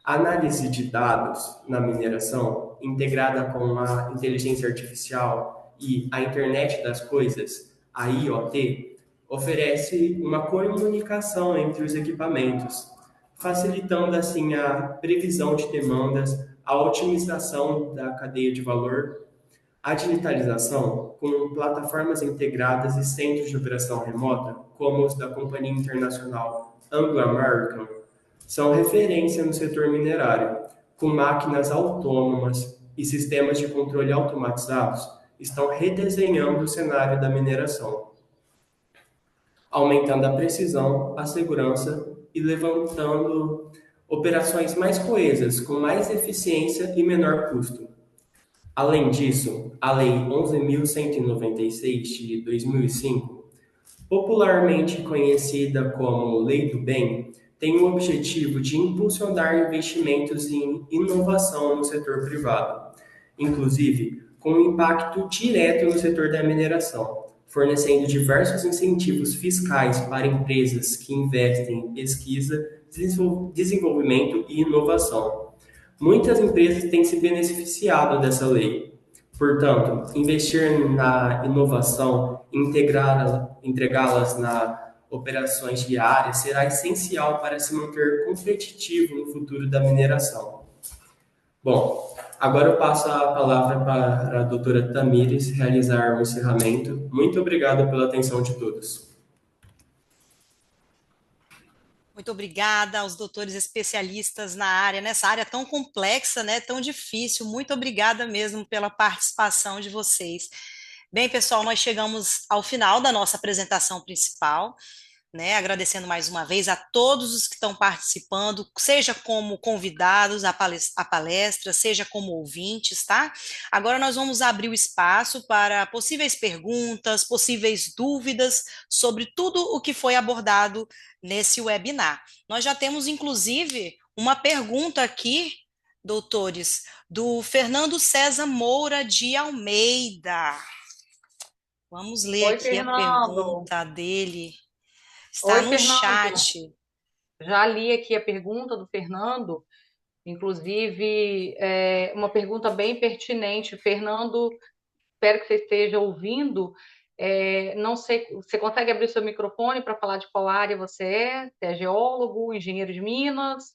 A análise de dados na mineração, integrada com a inteligência artificial e a internet das coisas, a IoT, oferece uma comunicação entre os equipamentos, facilitando assim a previsão de demandas, a otimização da cadeia de valor, a digitalização, com plataformas integradas e centros de operação remota, como os da Companhia Internacional Anglo-American, são referência no setor minerário, com máquinas autônomas e sistemas de controle automatizados, estão redesenhando o cenário da mineração, aumentando a precisão, a segurança e levantando operações mais coesas, com mais eficiência e menor custo. Além disso, a Lei 11.196 de 2005, popularmente conhecida como Lei do Bem, tem o objetivo de impulsionar investimentos em inovação no setor privado, inclusive com impacto direto no setor da mineração, fornecendo diversos incentivos fiscais para empresas que investem em pesquisa, desenvolvimento e inovação. Muitas empresas têm se beneficiado dessa lei. Portanto, investir na inovação e entregá-las na operações diárias será essencial para se manter competitivo no futuro da mineração. Bom, agora eu passo a palavra para a doutora Tamires realizar o encerramento. Muito obrigado pela atenção de todos. Muito obrigada aos doutores especialistas na área, nessa área tão complexa, né, tão difícil. Muito obrigada mesmo pela participação de vocês. Bem, pessoal, nós chegamos ao final da nossa apresentação principal, né, agradecendo mais uma vez a todos os que estão participando, seja como convidados à palestra, seja como ouvintes, tá? Agora nós vamos abrir o espaço para possíveis perguntas, possíveis dúvidas sobre tudo o que foi abordado nesse webinar. Nós já temos, inclusive, uma pergunta aqui, doutores, do Fernando César Moura de Almeida. Vamos ler Oi, aqui Fernando. a pergunta dele. Está Oi, no Fernando. chat. Já li aqui a pergunta do Fernando, inclusive uma pergunta bem pertinente. Fernando, espero que você esteja ouvindo. Não sei, você consegue abrir seu microfone para falar de qual área você é? Você é geólogo, engenheiro de Minas?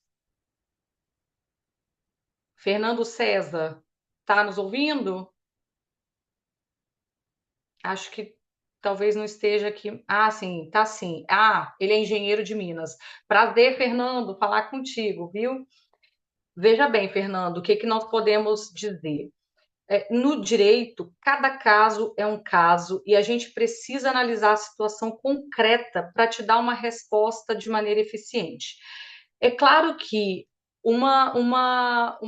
Fernando César, está nos ouvindo? Acho que talvez não esteja aqui. Ah, sim, tá sim. Ah, ele é engenheiro de Minas. Prazer, Fernando, falar contigo, viu? Veja bem, Fernando, o que que nós podemos dizer? No direito, cada caso é um caso e a gente precisa analisar a situação concreta para te dar uma resposta de maneira eficiente. É claro que uma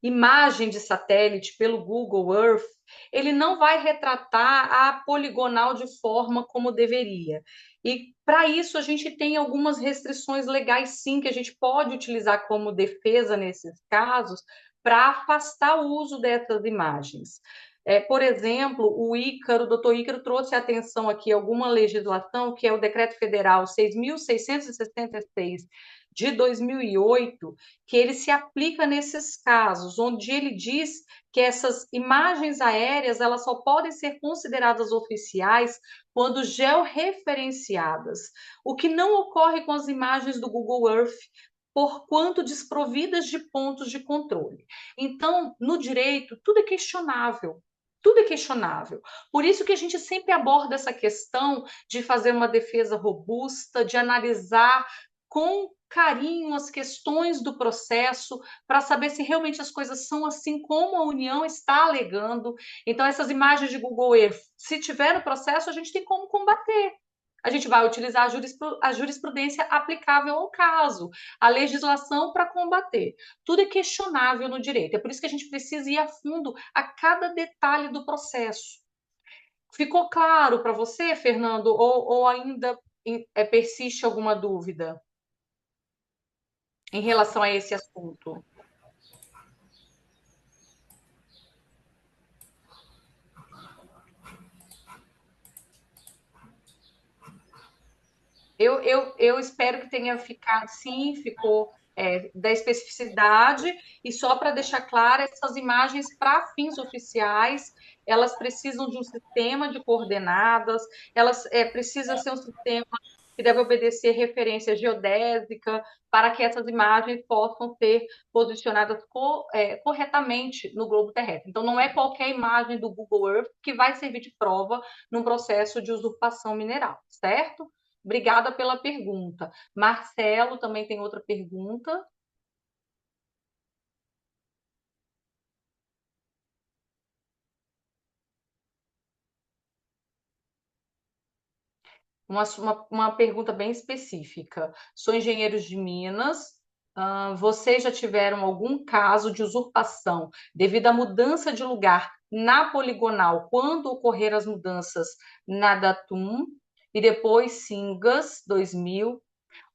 imagem de satélite pelo Google Earth, ele não vai retratar a poligonal de forma como deveria. E para isso a gente tem algumas restrições legais, sim, que a gente pode utilizar como defesa nesses casos para afastar o uso dessas imagens. Por exemplo, o doutor Ícaro trouxe a atenção aqui alguma legislação, que é o Decreto Federal 6.666 de 2008, que ele se aplica nesses casos, onde ele diz que essas imagens aéreas elas só podem ser consideradas oficiais quando georreferenciadas, o que não ocorre com as imagens do Google Earth, porquanto desprovidas de pontos de controle. Então, no direito, tudo é questionável. Tudo é questionável. Por isso que a gente sempre aborda essa questão de fazer uma defesa robusta, de analisar com carinho as questões do processo para saber se realmente as coisas são assim como a União está alegando. Então, essas imagens de Google Earth, se tiver no processo, a gente tem como combater. a gente vai utilizar a jurisprudência aplicável ao caso, a legislação para combater. Tudo é questionável no direito. É por isso que a gente precisa ir a fundo a cada detalhe do processo. Ficou claro para você, Fernando, ou ainda persiste alguma dúvida em relação a esse assunto? Eu espero que tenha ficado, sim, ficou da especificidade, e só para deixar claro, essas imagens para fins oficiais, elas precisam de um sistema de coordenadas, elas precisam ser um sistema que deve obedecer referência geodésica, para que essas imagens possam ser posicionadas corretamente no globo terrestre. Então, não é qualquer imagem do Google Earth que vai servir de prova num processo de usurpação mineral, certo? Obrigada pela pergunta. Marcelo também tem outra pergunta. Uma pergunta bem específica. Sou engenheiro de Minas. Vocês já tiveram algum caso de usurpação devido à mudança de lugar na poligonal, quando ocorreram as mudanças na Datum e depois Singas 2000?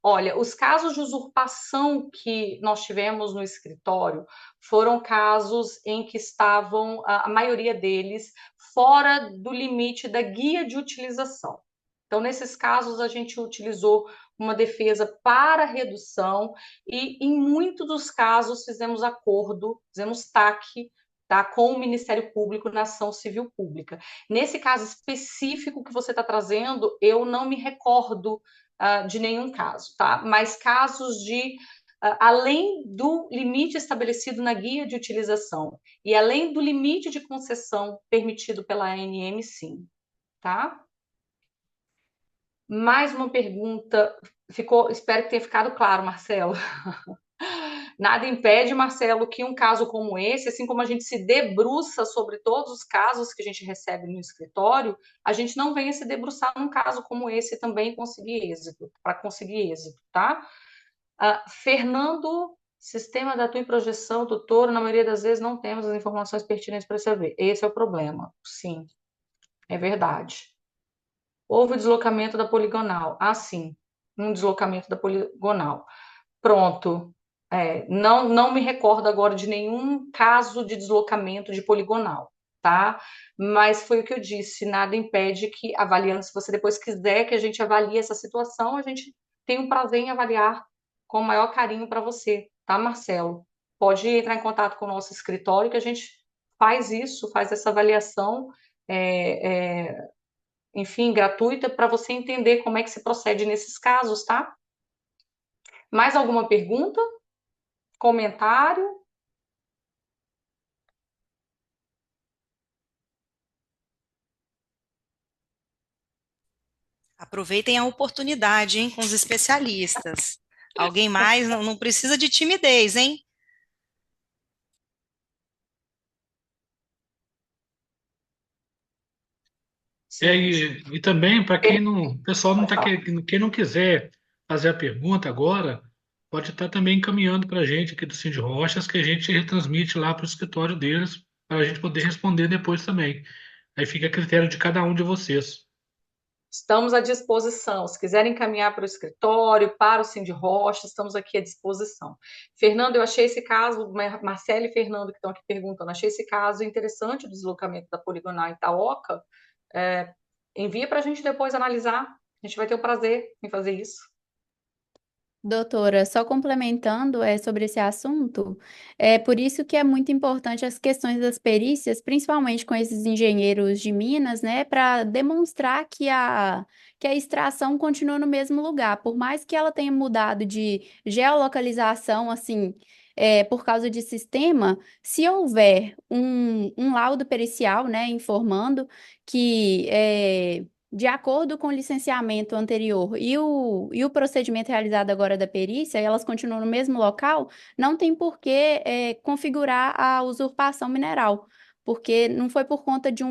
Olha, os casos de usurpação que nós tivemos no escritório foram casos em que estavam, a maioria deles, fora do limite da guia de utilização. Então, nesses casos, a gente utilizou uma defesa para redução e, em muitos dos casos, fizemos acordo, fizemos TAC, tá, com o Ministério Público na ação civil pública. Nesse caso específico que você está trazendo, eu não me recordo de nenhum caso, tá? Mas casos de além do limite estabelecido na guia de utilização e além do limite de concessão permitido pela ANM, sim, tá? Mais uma pergunta, espero que tenha ficado claro, Marcelo. Nada impede, Marcelo, que um caso como esse, assim como a gente se debruça sobre todos os casos que a gente recebe no escritório, a gente não venha se debruçar num caso como esse também para conseguir êxito, tá? Fernando, sistema da tua projeção, doutor, na maioria das vezes não temos as informações pertinentes para saber. Esse é o problema, sim, é verdade. Houve o deslocamento da poligonal. Sim, um deslocamento da poligonal. Pronto. Não me recordo agora de nenhum caso de deslocamento de poligonal, tá? Mas foi o que eu disse, nada impede que, avaliando, se você depois quiser que a gente avalie essa situação, a gente tem um prazer em avaliar com o maior carinho para você, tá, Marcelo? Pode entrar em contato com o nosso escritório que a gente faz isso, faz essa avaliação, enfim, gratuita, para você entender como é que se procede nesses casos, tá? Mais alguma pergunta? Comentário? Aproveitem a oportunidade, hein, com os especialistas. Alguém mais? Não precisa de timidez, hein? E também, para quem não, o pessoal não tá quem não quiser fazer a pergunta agora, pode estar também encaminhando para a gente aqui do Cindy Rochas, que a gente retransmite lá para o escritório deles, para a gente poder responder depois também. Aí fica a critério de cada um de vocês. Estamos à disposição. Se quiserem encaminhar para o escritório, para o Cindy Rocha, estamos aqui à disposição. Fernando, eu achei esse caso, Marcelo e Fernando que estão aqui perguntando, achei esse caso interessante, o deslocamento da poligonal em Itaoca. Envia para a gente depois analisar. A gente vai ter o prazer em fazer isso. Doutora, só complementando sobre esse assunto, é por isso que é muito importante as questões das perícias, principalmente com esses engenheiros de Minas, né, para demonstrar que a extração continua no mesmo lugar, por mais que ela tenha mudado de geolocalização, assim, por causa de sistema, se houver um laudo pericial, né, informando que de acordo com o licenciamento anterior e o procedimento realizado agora da perícia, e elas continuam no mesmo local, não tem por que configurar a usurpação mineral, porque não foi por conta de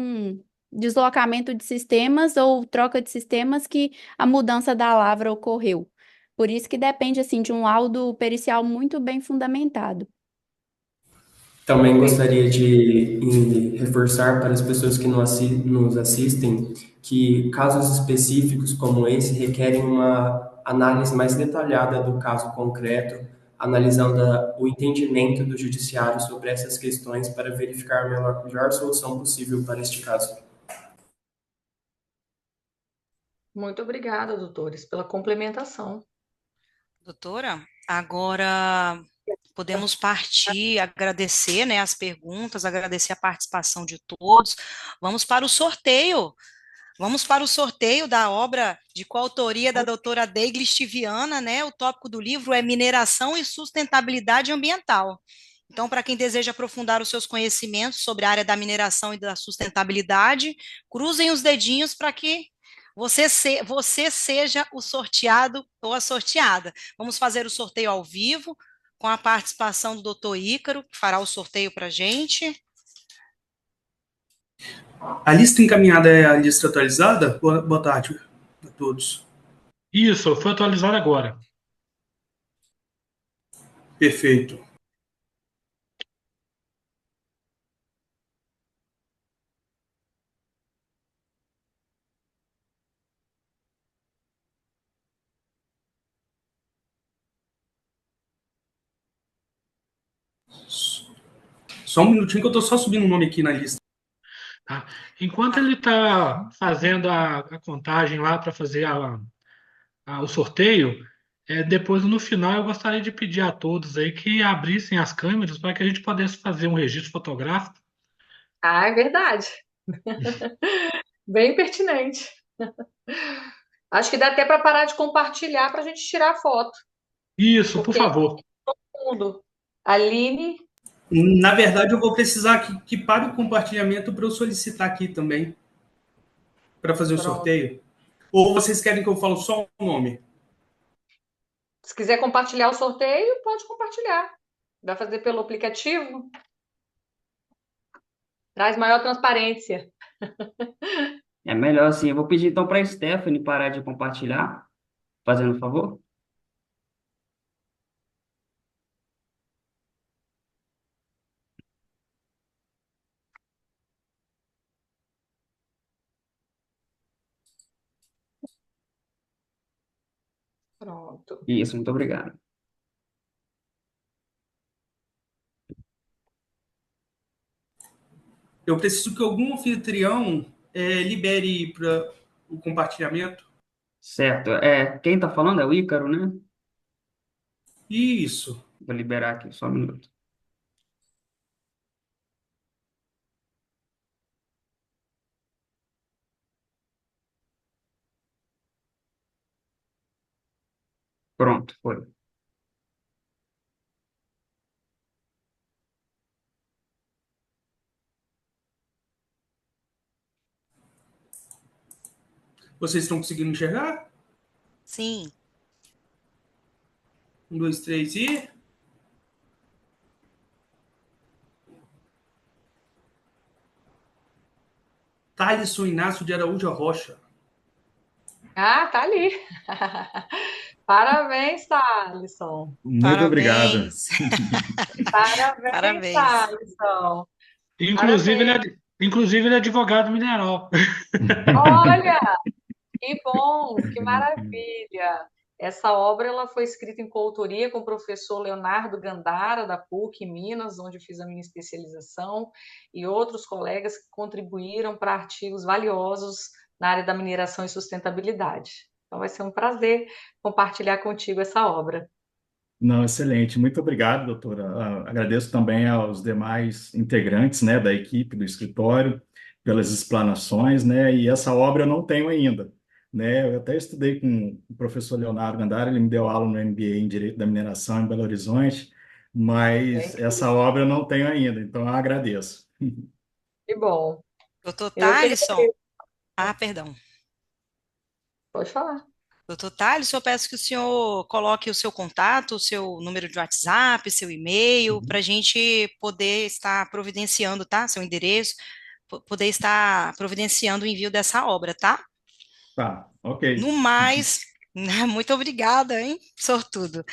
deslocamento de sistemas ou troca de sistemas que a mudança da lavra ocorreu. Por isso que depende assim de um laudo pericial muito bem fundamentado. Também Perfeito. gostaria de reforçar para as pessoas que nos assistem que casos específicos como esse requerem uma análise mais detalhada do caso concreto, analisando o entendimento do judiciário sobre essas questões para verificar a melhor solução possível para este caso. Muito obrigada, doutores, pela complementação. Doutora, agora podemos partir, agradecer, né, as perguntas, agradecer a participação de todos. Vamos para o sorteio. Vamos para o sorteio da obra de coautoria da doutora Deiglish Viana, né? O tópico do livro é Mineração e Sustentabilidade Ambiental. Então, para quem deseja aprofundar os seus conhecimentos sobre a área da mineração e da sustentabilidade, cruzem os dedinhos para que você seja o sorteado ou a sorteada. Vamos fazer o sorteio ao vivo, com a participação do doutor Ícaro, que fará o sorteio para a gente. A lista encaminhada é a lista atualizada? Boa tarde a todos. Isso, foi atualizado agora. Perfeito. Só um minutinho que eu estou só subindo o nome aqui na lista. Tá? Enquanto ele está fazendo a contagem lá para fazer o sorteio, depois no final eu gostaria de pedir a todos aí que abrissem as câmeras para que a gente pudesse fazer um registro fotográfico. Ah, é verdade. Bem pertinente. Acho que dá até para parar de compartilhar para a gente tirar a foto. Isso, por Porque favor. mundo. Aline, Na verdade, eu vou precisar que pare o compartilhamento para eu solicitar aqui também, para fazer o pronto. sorteio. Ou vocês querem que eu fale só o nome? Se quiser compartilhar o sorteio, pode compartilhar. Vai fazer pelo aplicativo? Traz maior transparência. É melhor assim. Eu vou pedir então para a Stephanie parar de compartilhar, fazendo um favor. Pronto. Isso, muito obrigado. Eu preciso que algum anfitrião libere para o compartilhamento. Certo. Quem está falando é o Ícaro, né? Isso. Vou liberar aqui, só um minuto. Pronto, foi. Vocês estão conseguindo enxergar? Sim. 1, 2, 3 e... Thalisson Inácio de Araújo Rocha. Ah, tá ali. Parabéns, Thalisson. Muito obrigado. Parabéns. Parabéns, Parabéns. Thalisson. Inclusive, Parabéns. ele é advogado mineral. Olha, que bom, que maravilha. Essa obra ela foi escrita em coautoria com o professor Leonardo Gandara, da PUC, em Minas, onde eu fiz a minha especialização, e outros colegas que contribuíram para artigos valiosos na área da mineração e sustentabilidade. Então, vai ser um prazer compartilhar contigo essa obra. Não, excelente. Muito obrigado, doutora. Agradeço também aos demais integrantes, né, da equipe do escritório pelas explanações, né, e essa obra eu não tenho ainda, né, eu até estudei com o professor Leonardo Gandara, ele me deu aula no MBA em Direito da Mineração em Belo Horizonte, mas essa obra eu não tenho ainda, então eu agradeço. Que bom. Doutor Eu que Thalisson. agradeço. Perdão. Pode falar. Doutor Thales, eu peço que o senhor coloque o seu contato, o seu número de WhatsApp, seu e-mail, para a gente poder estar providenciando, tá? Seu endereço, poder estar providenciando o envio dessa obra, tá? Tá, ok. No mais, muito obrigada, hein, sortudo.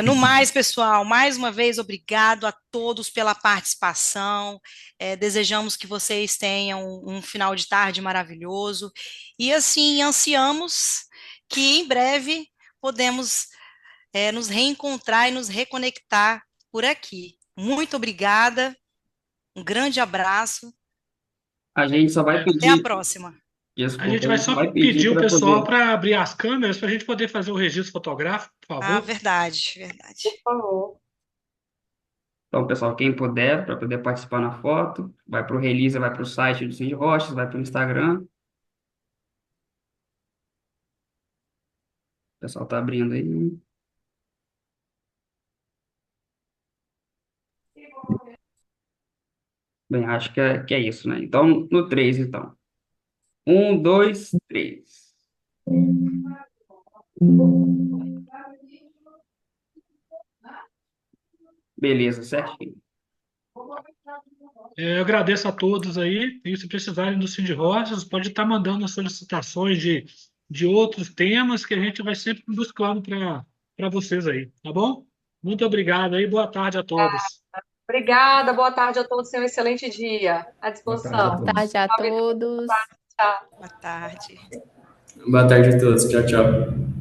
No mais, pessoal, mais uma vez, obrigado a todos pela participação. Desejamos que vocês tenham um final de tarde maravilhoso. E, assim, ansiamos que em breve podemos nos reencontrar e nos reconectar por aqui. Muito obrigada, um grande abraço, A gente só vai É, até a pedir, próxima. a desculpa, gente a vai gente só só vai pedir pedir o para pessoal poder. para abrir as câmeras para a gente poder fazer o registro fotográfico, por Ah, favor. verdade, verdade. Por favor. Então, pessoal, quem puder, para poder participar na foto, vai para o Release, vai para o site do Cindy Rochas, vai para o Instagram. O pessoal tá abrindo aí. Bem, acho que é isso, né? Então, no 3, então. 1, 2, 3. Beleza, certinho. Eu agradeço a todos aí. E se precisarem do Cindy Rochas, pode estar mandando as solicitações de outros temas que a gente vai sempre buscando para vocês aí, tá bom? Muito obrigado aí. Boa tarde a todos. Obrigada, boa tarde a todos, tenham um excelente dia. À Boa tarde a disposição. Boa todos. tarde a todos. Tchau. Boa tarde. Boa tarde a todos. Tchau, tchau.